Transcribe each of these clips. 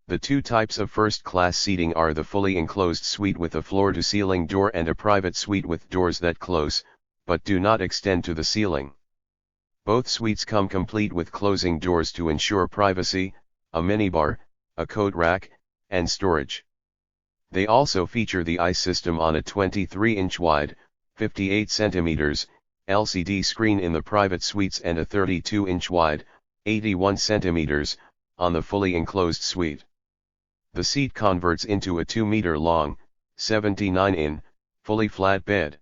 The two types of first-class seating are the fully enclosed suite with a floor-to-ceiling door and a private suite with doors that close, but do not extend to the ceiling. Both suites come complete with closing doors to ensure privacy, a minibar, a coat rack, and storage. They also feature the ICE system on a 23-inch wide, 58 centimeters, LCD screen in the private suites and a 32-inch wide, 81 centimeters, on the fully enclosed suite. The seat converts into a 2-meter long, 79-in, fully flat bed.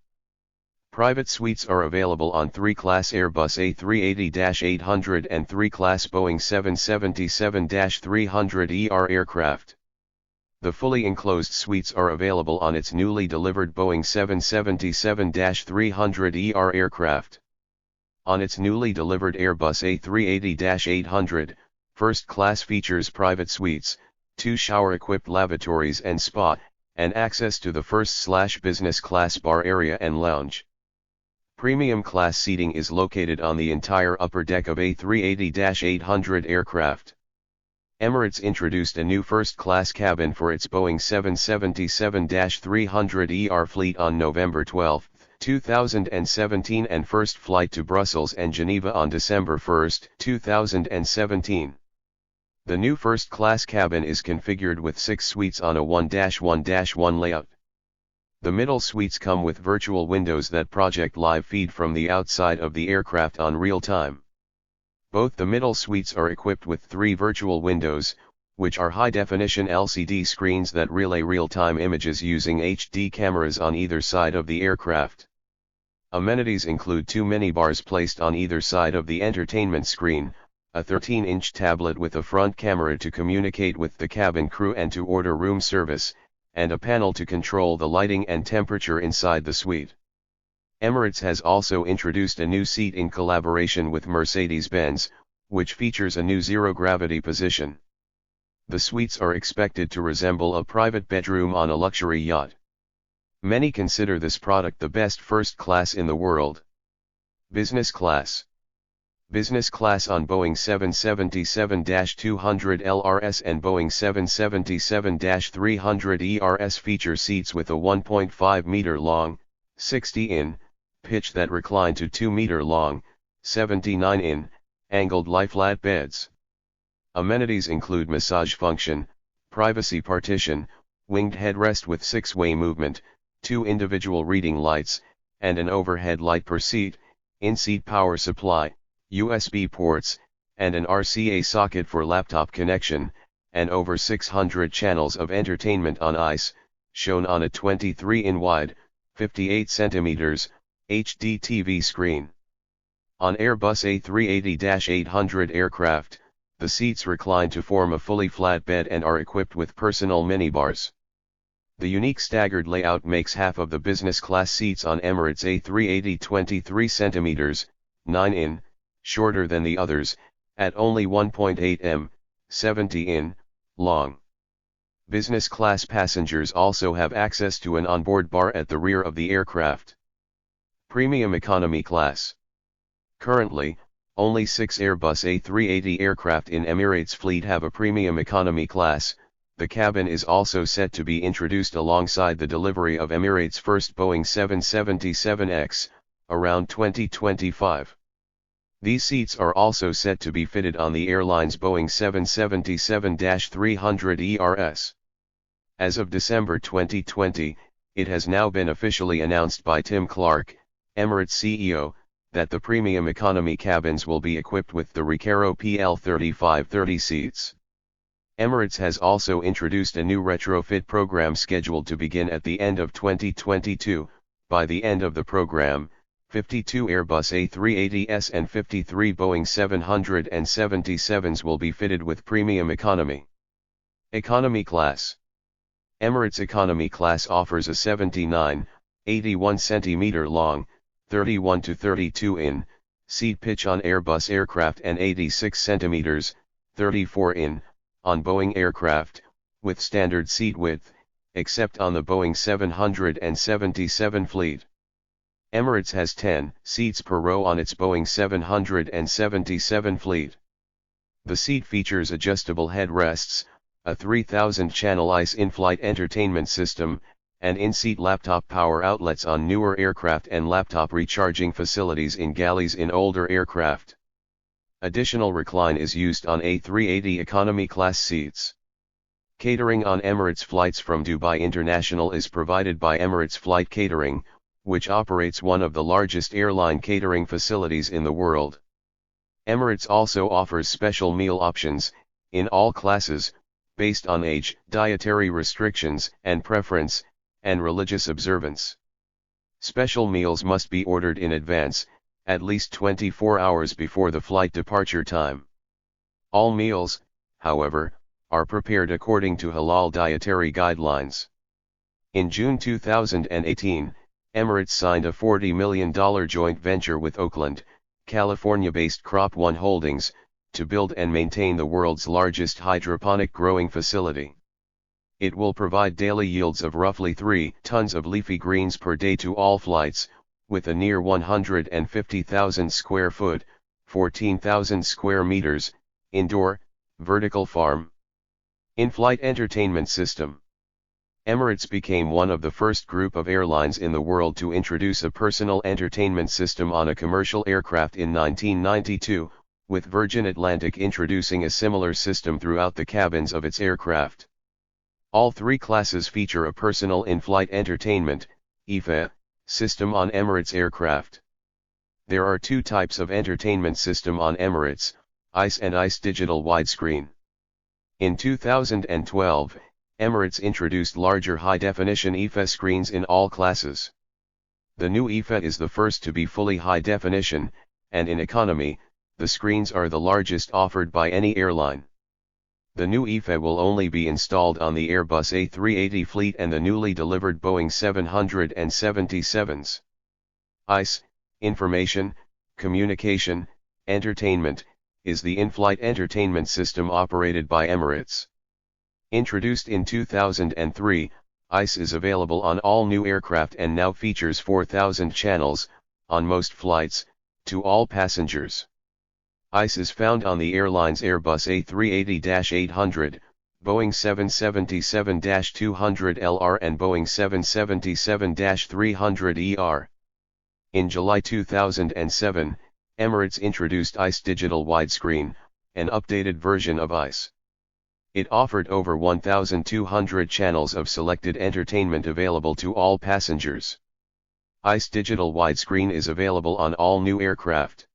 Private suites are available on 3-class Airbus A380-800 and 3-class Boeing 777-300ER aircraft. The fully enclosed suites are available on its newly delivered Boeing 777-300ER aircraft. On its newly delivered Airbus A380-800, first class features private suites, 2 shower-equipped lavatories and spa, and access to the first/business class bar area and lounge. Premium class seating is located on the entire upper deck of A380-800 aircraft. Emirates introduced a new first-class cabin for its Boeing 777-300ER fleet on November 12, 2017 and first flight to Brussels and Geneva on December 1, 2017. The new first-class cabin is configured with 6 suites on a 1-1-1 layout. The middle suites come with virtual windows that project live feed from the outside of the aircraft on real time. Both the middle suites are equipped with 3 virtual windows, which are high-definition LCD screens that relay real-time images using HD cameras on either side of the aircraft. Amenities include 2 minibars placed on either side of the entertainment screen, a 13-inch tablet with a front camera to communicate with the cabin crew and to order room service, and a panel to control the lighting and temperature inside the suite. Emirates has also introduced a new seat in collaboration with Mercedes-Benz, which features a new zero-gravity position. The suites are expected to resemble a private bedroom on a luxury yacht. Many consider this product the best first class in the world. Business class. Business class on Boeing 777-200 LRS and Boeing 777-300 ERS feature seats with a 1.5-meter long, 60-in, pitch that recline to 2-meter long, 79-in, angled lie-flat beds. Amenities include massage function, privacy partition, winged headrest with 6-way movement, 2 individual reading lights, and an overhead light per seat, in-seat power supply, USB ports, and an RCA socket for laptop connection, and over 600 channels of entertainment on ICE, shown on a 23-in wide, 58 centimeters, HD TV screen. On Airbus A380-800 aircraft, the seats recline to form a fully flat bed and are equipped with personal minibars. The unique staggered layout makes half of the business class seats on Emirates A380 23 centimeters, 9-in, shorter than the others, at only 1.8 m, 70-in, long. Business class passengers also have access to an onboard bar at the rear of the aircraft. Premium Economy Class. Currently, only 6 Airbus A380 aircraft in Emirates fleet have a Premium Economy Class. The cabin is also set to be introduced alongside the delivery of Emirates' first Boeing 777X, around 2025. These seats are also set to be fitted on the airline's Boeing 777-300 ERS. As of December 2020, it has now been officially announced by Tim Clark, Emirates CEO, that the premium economy cabins will be equipped with the Recaro PL3530 seats. Emirates has also introduced a new retrofit program scheduled to begin at the end of 2022. By the end of the program, 52 Airbus A380s and 53 Boeing 777s will be fitted with premium economy. Economy Class. Emirates Economy Class offers a 79, 81 cm long, 31 to 32 in, seat pitch on Airbus aircraft and 86 cm, 34 in, on Boeing aircraft, with standard seat width, except on the Boeing 777 fleet. Emirates has 10 seats per row on its Boeing 777 fleet. The seat features adjustable headrests, a 3,000-channel ICE in-flight entertainment system, and in-seat laptop power outlets on newer aircraft and laptop recharging facilities in galleys in older aircraft. Additional recline is used on A380 economy class seats. Catering on Emirates flights from Dubai International is provided by Emirates Flight Catering, which operates one of the largest airline catering facilities in the world. Emirates also offers special meal options, in all classes, based on age, dietary restrictions and preference, and religious observance. Special meals must be ordered in advance, at least 24 hours before the flight departure time. All meals, however, are prepared according to halal dietary guidelines. In June 2018, Emirates signed a $40 million joint venture with Oakland, California-based Crop One Holdings, to build and maintain the world's largest hydroponic growing facility. It will provide daily yields of roughly 3 tons of leafy greens per day to all flights, with a near 150,000 square foot, 14,000 square meters, indoor, vertical farm. In-flight entertainment system. Emirates became one of the first group of airlines in the world to introduce a personal entertainment system on a commercial aircraft in 1992, with Virgin Atlantic introducing a similar system throughout the cabins of its aircraft. All three classes feature a personal in-flight entertainment (IFE) system on Emirates aircraft. There are two types of entertainment system on Emirates, ICE and ICE Digital Widescreen. In 2012, Emirates introduced larger high-definition IFE screens in all classes. The new IFE is the first to be fully high-definition, and in economy, the screens are the largest offered by any airline. The new IFE will only be installed on the Airbus A380 fleet and the newly delivered Boeing 777s. ICE, Information, Communication, Entertainment, is the in-flight entertainment system operated by Emirates. Introduced in 2003, ICE is available on all new aircraft and now features 4,000 channels, on most flights, to all passengers. ICE is found on the airline's Airbus A380-800, Boeing 777-200LR and Boeing 777-300ER. In July 2007, Emirates introduced ICE Digital Widescreen, an updated version of ICE. It offered over 1,200 channels of selected entertainment available to all passengers. ICE Digital Widescreen is available on all new aircraft.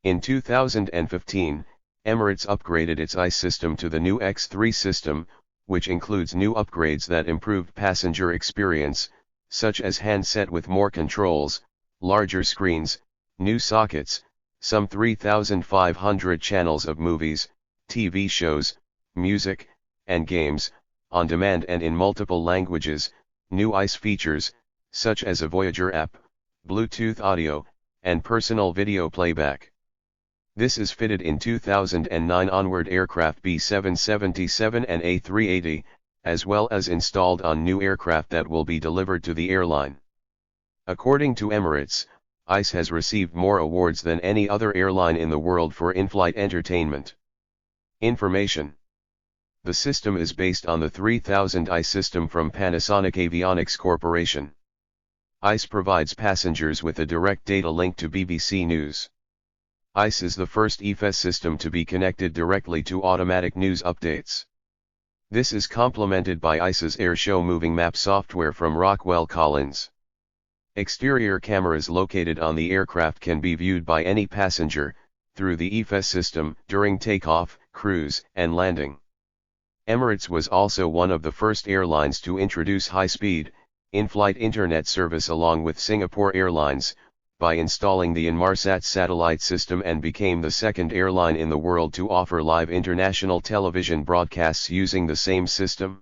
In 2015, Emirates upgraded its ICE system to the new X3 system, which includes new upgrades that improved passenger experience, such as handset with more controls, larger screens, new sockets, some 3,500 channels of movies, TV shows, music, and games, on demand and in multiple languages, new ICE features, such as a Voyager app, Bluetooth audio, and personal video playback. This is fitted in 2009 onward aircraft B777 and A380, as well as installed on new aircraft that will be delivered to the airline. According to Emirates, ICE has received more awards than any other airline in the world for in-flight entertainment. Information. The system is based on the 3000 ICE system from Panasonic Avionics Corporation. ICE provides passengers with a direct data link to BBC News. ICE is the first IFE system to be connected directly to automatic news updates. This is complemented by ICE's Airshow moving map software from Rockwell Collins. Exterior cameras located on the aircraft can be viewed by any passenger, through the IFE system, during takeoff, cruise, and landing. Emirates was also one of the first airlines to introduce high-speed, in-flight internet service along with Singapore Airlines, by installing the Inmarsat satellite system and became the second airline in the world to offer live international television broadcasts using the same system.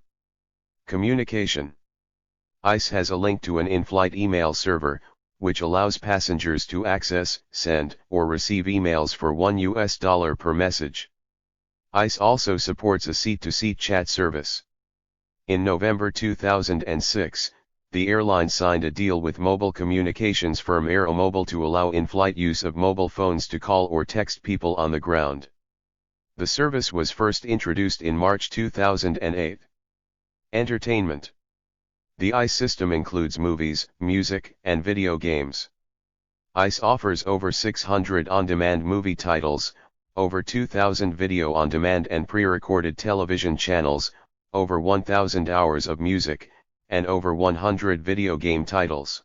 Communication. ICE has a link to an in-flight email server, which allows passengers to access, send, or receive emails for $1 per message. ICE also supports a seat-to-seat chat service. In November 2006, the airline signed a deal with mobile communications firm Aeromobile to allow in-flight use of mobile phones to call or text people on the ground. The service was first introduced in March 2008. Entertainment. The ICE system includes movies, music, and video games. ICE offers over 600 on-demand movie titles, over 2,000 video on-demand and pre-recorded television channels, over 1,000 hours of music, and over 100 video game titles.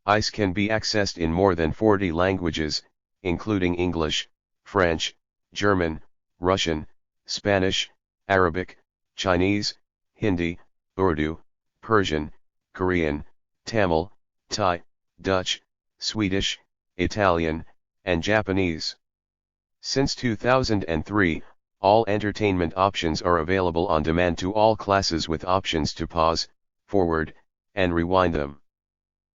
ICE can be accessed in more than 40 languages, including English, French, German, Russian, Spanish, Arabic, Chinese, Hindi, Urdu, Persian, Korean, Tamil, Thai, Dutch, Swedish, Italian, and Japanese. Since 2003, all entertainment options are available on demand to all classes with options to pause, forward, and rewind them.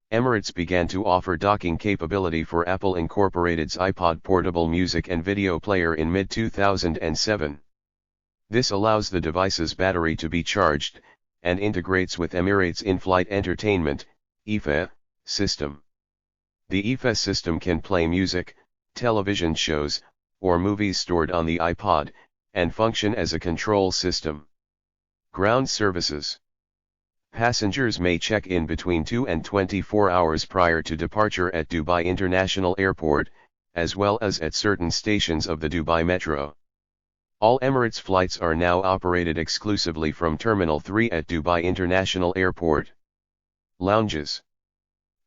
Emirates began to offer docking capability for Apple Incorporated's iPod portable music and video player in mid-2007. This allows the device's battery to be charged, and integrates with Emirates in-flight entertainment (IFE) system. The IFE system can play music, television shows, or movies stored on the iPod, and function as a control system. Ground services. Passengers may check in between 2 and 24 hours prior to departure at Dubai International Airport, as well as at certain stations of the Dubai Metro. All Emirates flights are now operated exclusively from Terminal 3 at Dubai International Airport. Lounges.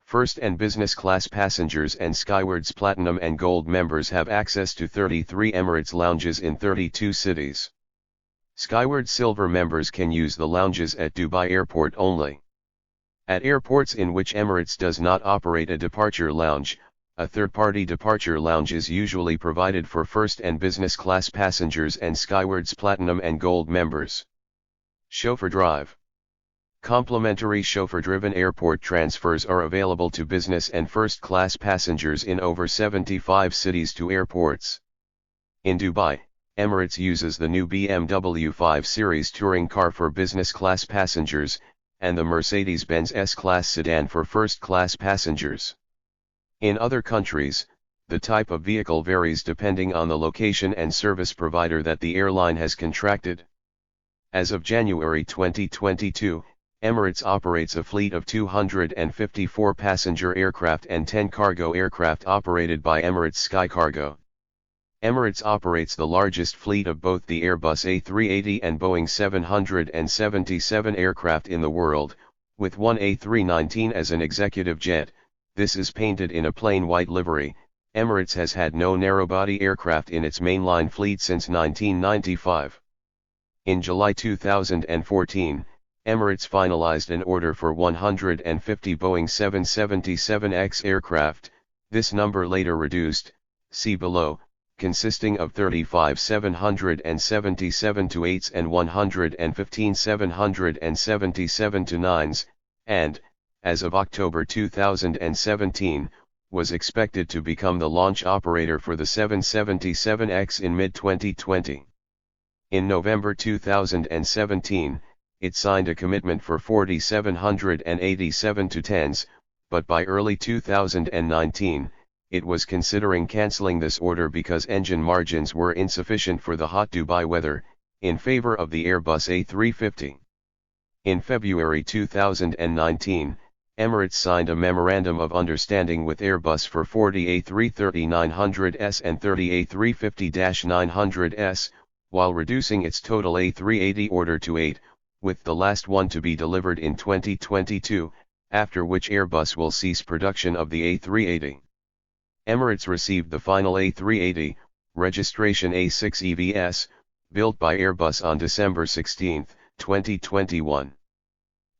First and business class passengers and Skywards Platinum and Gold members have access to 33 Emirates lounges in 32 cities. Skyward Silver members can use the lounges at Dubai Airport only. At airports in which Emirates does not operate a departure lounge, a third-party departure lounge is usually provided for first and business class passengers and Skywards Platinum and Gold members. Chauffeur drive. Complimentary chauffeur-driven airport transfers are available to business and first-class passengers in over 75 cities to airports. In Dubai, Emirates uses the new BMW 5 Series touring car for business class passengers, and the Mercedes-Benz S-Class sedan for first-class passengers. In other countries, the type of vehicle varies depending on the location and service provider that the airline has contracted. As of January 2022, Emirates operates a fleet of 254 passenger aircraft and 10 cargo aircraft operated by Emirates Sky Cargo. Emirates operates the largest fleet of both the Airbus A380 and Boeing 777 aircraft in the world, with one A319 as an executive jet. This is painted in a plain white livery. Emirates has had no narrow-body aircraft in its mainline fleet since 1995. In July 2014, Emirates finalized an order for 150 Boeing 777X aircraft, this number later reduced, see below, consisting of 35 777-8s and 115 777-9s, and, as of October 2017, was expected to become the launch operator for the 777X in mid-2020. In November 2017, it signed a commitment for 4,787 10s, but by early 2019, it was considering cancelling this order because engine margins were insufficient for the hot Dubai weather, in favor of the Airbus A350. In February 2019, Emirates signed a Memorandum of Understanding with Airbus for 40 A330-900s and 30 A350-900s, while reducing its total A380 order to 8, with the last one to be delivered in 2022, after which Airbus will cease production of the A380. Emirates received the final A380, registration A6EVS, built by Airbus on December 16, 2021.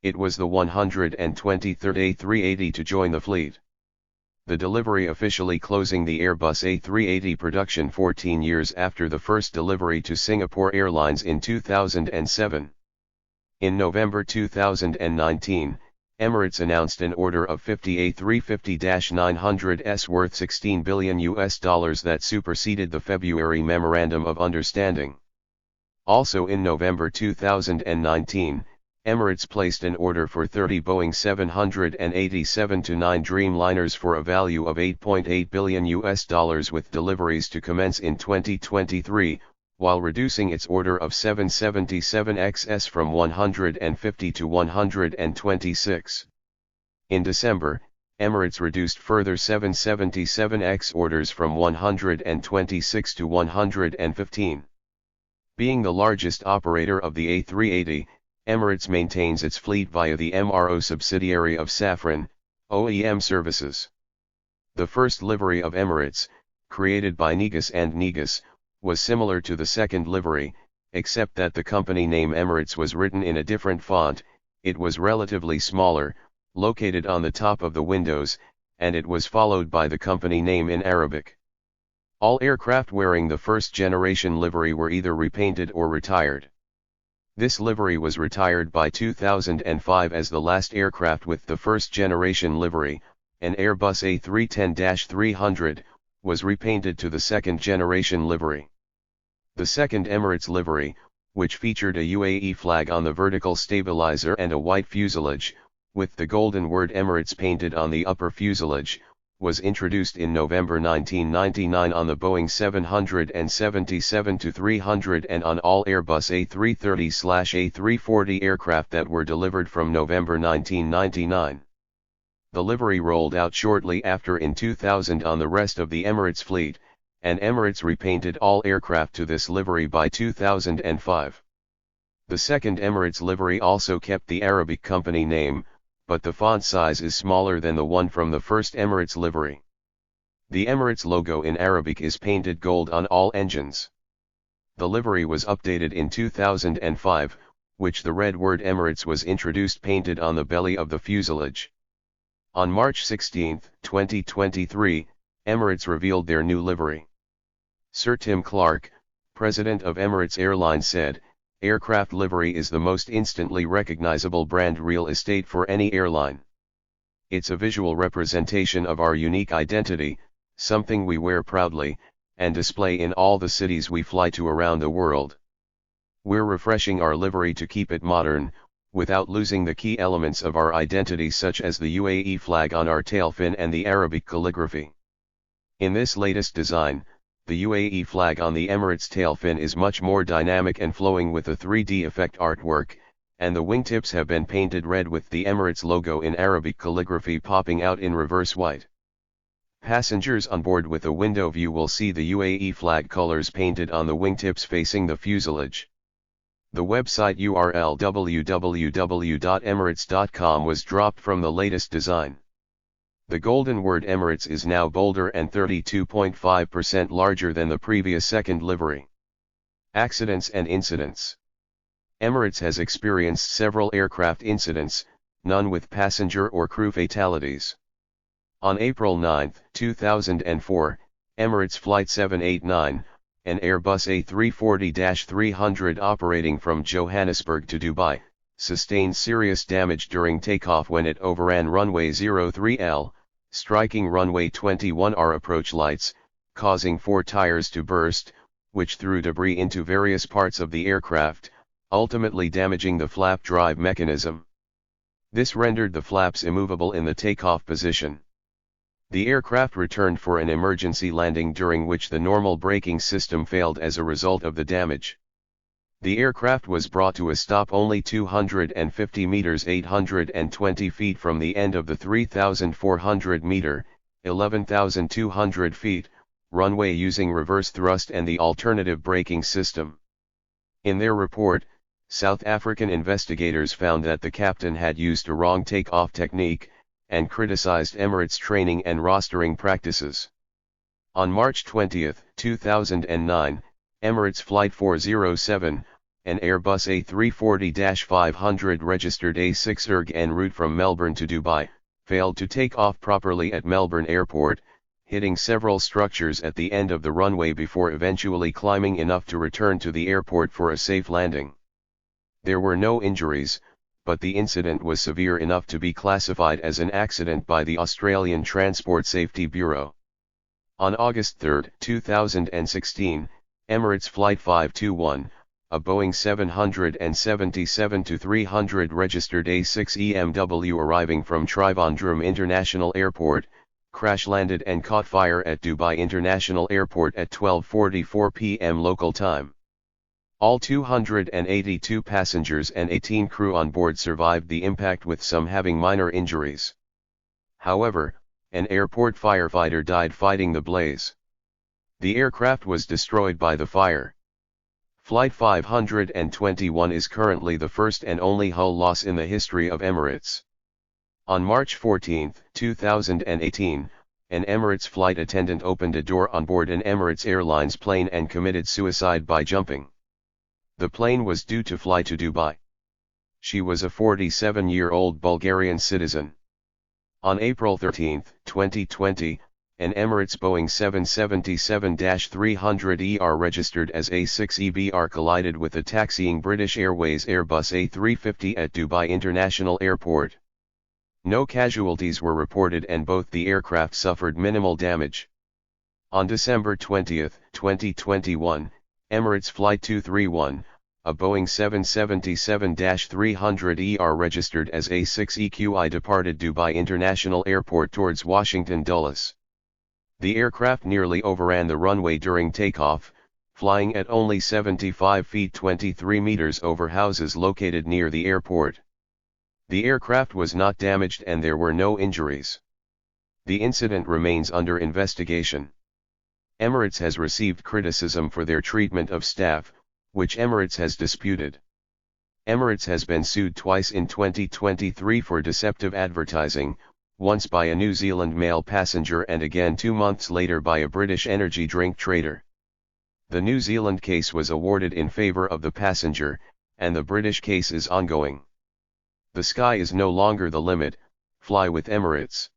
It was the 123rd A380 to join the fleet. The delivery officially closing the Airbus A380 production 14 years after the first delivery to Singapore Airlines in 2007. In November 2019, Emirates announced an order of 50 A350-900s worth $16 billion that superseded the February Memorandum of Understanding. Also in November 2019, Emirates placed an order for 30 Boeing 787-9 Dreamliners for a value of $8.8 billion with deliveries to commence in 2023, while reducing its order of 777XS from 150 to 126. In December, Emirates reduced further 777X orders from 126 to 115. Being the largest operator of the A380, Emirates maintains its fleet via the MRO subsidiary of Safran, OEM Services. The first livery of Emirates, created by Negus and Negus, was similar to the second livery, except that the company name Emirates was written in a different font. It was relatively smaller, located on the top of the windows, and it was followed by the company name in Arabic. All aircraft wearing the first-generation livery were either repainted or retired. This livery was retired by 2005 as the last aircraft with the first-generation livery, an Airbus A310-300, was repainted to the second-generation livery. The second Emirates livery, which featured a UAE flag on the vertical stabilizer and a white fuselage, with the golden word Emirates painted on the upper fuselage, was introduced in November 1999 on the Boeing 777-300 and on all Airbus A330/A340 aircraft that were delivered from November 1999. The livery rolled out shortly after in 2000 on the rest of the Emirates fleet, and Emirates repainted all aircraft to this livery by 2005. The second Emirates livery also kept the Arabic company name, but the font size is smaller than the one from the first Emirates livery. The Emirates logo in Arabic is painted gold on all engines. The livery was updated in 2005, which the red word Emirates was introduced painted on the belly of the fuselage. On March 16, 2023, Emirates revealed their new livery. Sir Tim Clark, president of Emirates Airline, said, "Aircraft livery is the most instantly recognizable brand real estate for any airline. It's a visual representation of our unique identity, something we wear proudly, and display in all the cities we fly to around the world. We're refreshing our livery to keep it modern, without losing the key elements of our identity such as the UAE flag on our tail fin and the Arabic calligraphy. In this latest design, the UAE flag on the Emirates tail fin is much more dynamic and flowing with a 3D effect artwork, and the wingtips have been painted red with the Emirates logo in Arabic calligraphy popping out in reverse white. Passengers on board with a window view will see the UAE flag colors painted on the wingtips facing the fuselage." The website URL www.emirates.com was dropped from the latest design. The golden word Emirates is now bolder and 32.5% larger than the previous second livery. Accidents and incidents. Emirates has experienced several aircraft incidents, none with passenger or crew fatalities. On April 9, 2004, Emirates Flight 789, an Airbus A340-300 operating from Johannesburg to Dubai, sustained serious damage during takeoff when it overran runway 03L, striking runway 21R approach lights, causing 4 tires to burst, which threw debris into various parts of the aircraft, ultimately damaging the flap drive mechanism. This rendered the flaps immovable in the takeoff position. The aircraft returned for an emergency landing during which the normal braking system failed as a result of the damage. The aircraft was brought to a stop only 250 meters 820 feet from the end of the 3,400 meter, 11,200 feet, runway using reverse thrust and the alternative braking system. In their report, South African investigators found that the captain had used a wrong takeoff technique, and criticized Emirates' training and rostering practices. On March 20, 2009, Emirates Flight 407, an Airbus A340-500 registered A6 erg en route from Melbourne to Dubai, failed to take off properly at Melbourne Airport, hitting several structures at the end of the runway before eventually climbing enough to return to the airport for a safe landing. There were no injuries, but the incident was severe enough to be classified as an accident by the Australian Transport Safety Bureau. On August 3, 2016, Emirates Flight 521, a Boeing 777-300 registered A6 EMW arriving from Trivandrum International Airport, crash-landed and caught fire at Dubai International Airport at 12:44 p.m. local time. All 282 passengers and 18 crew on board survived the impact, with some having minor injuries. However, an airport firefighter died fighting the blaze. The aircraft was destroyed by the fire. Flight 521 is currently the first and only hull loss in the history of Emirates. On March 14, 2018, an Emirates flight attendant opened a door on board an Emirates Airlines plane and committed suicide by jumping. The plane was due to fly to Dubai. She was a 47-year-old Bulgarian citizen. On April 13, 2020, an Emirates Boeing 777-300ER registered as A6EBR collided with a taxiing British Airways Airbus A350 at Dubai International Airport. No casualties were reported and both the aircraft suffered minimal damage. On December 20, 2021, Emirates Flight 231, a Boeing 777-300ER registered as A6EQI departed Dubai International Airport towards Washington Dulles. The aircraft nearly overran the runway during takeoff, flying at only 75 feet 23 meters over houses located near the airport. The aircraft was not damaged and there were no injuries. The incident remains under investigation. Emirates has received criticism for their treatment of staff, which Emirates has disputed. Emirates has been sued twice in 2023 for deceptive advertising, once by a New Zealand male passenger and again 2 months later by a British energy drink trader. The New Zealand case was awarded in favor of the passenger, and the British case is ongoing. The sky is no longer the limit. Fly with Emirates.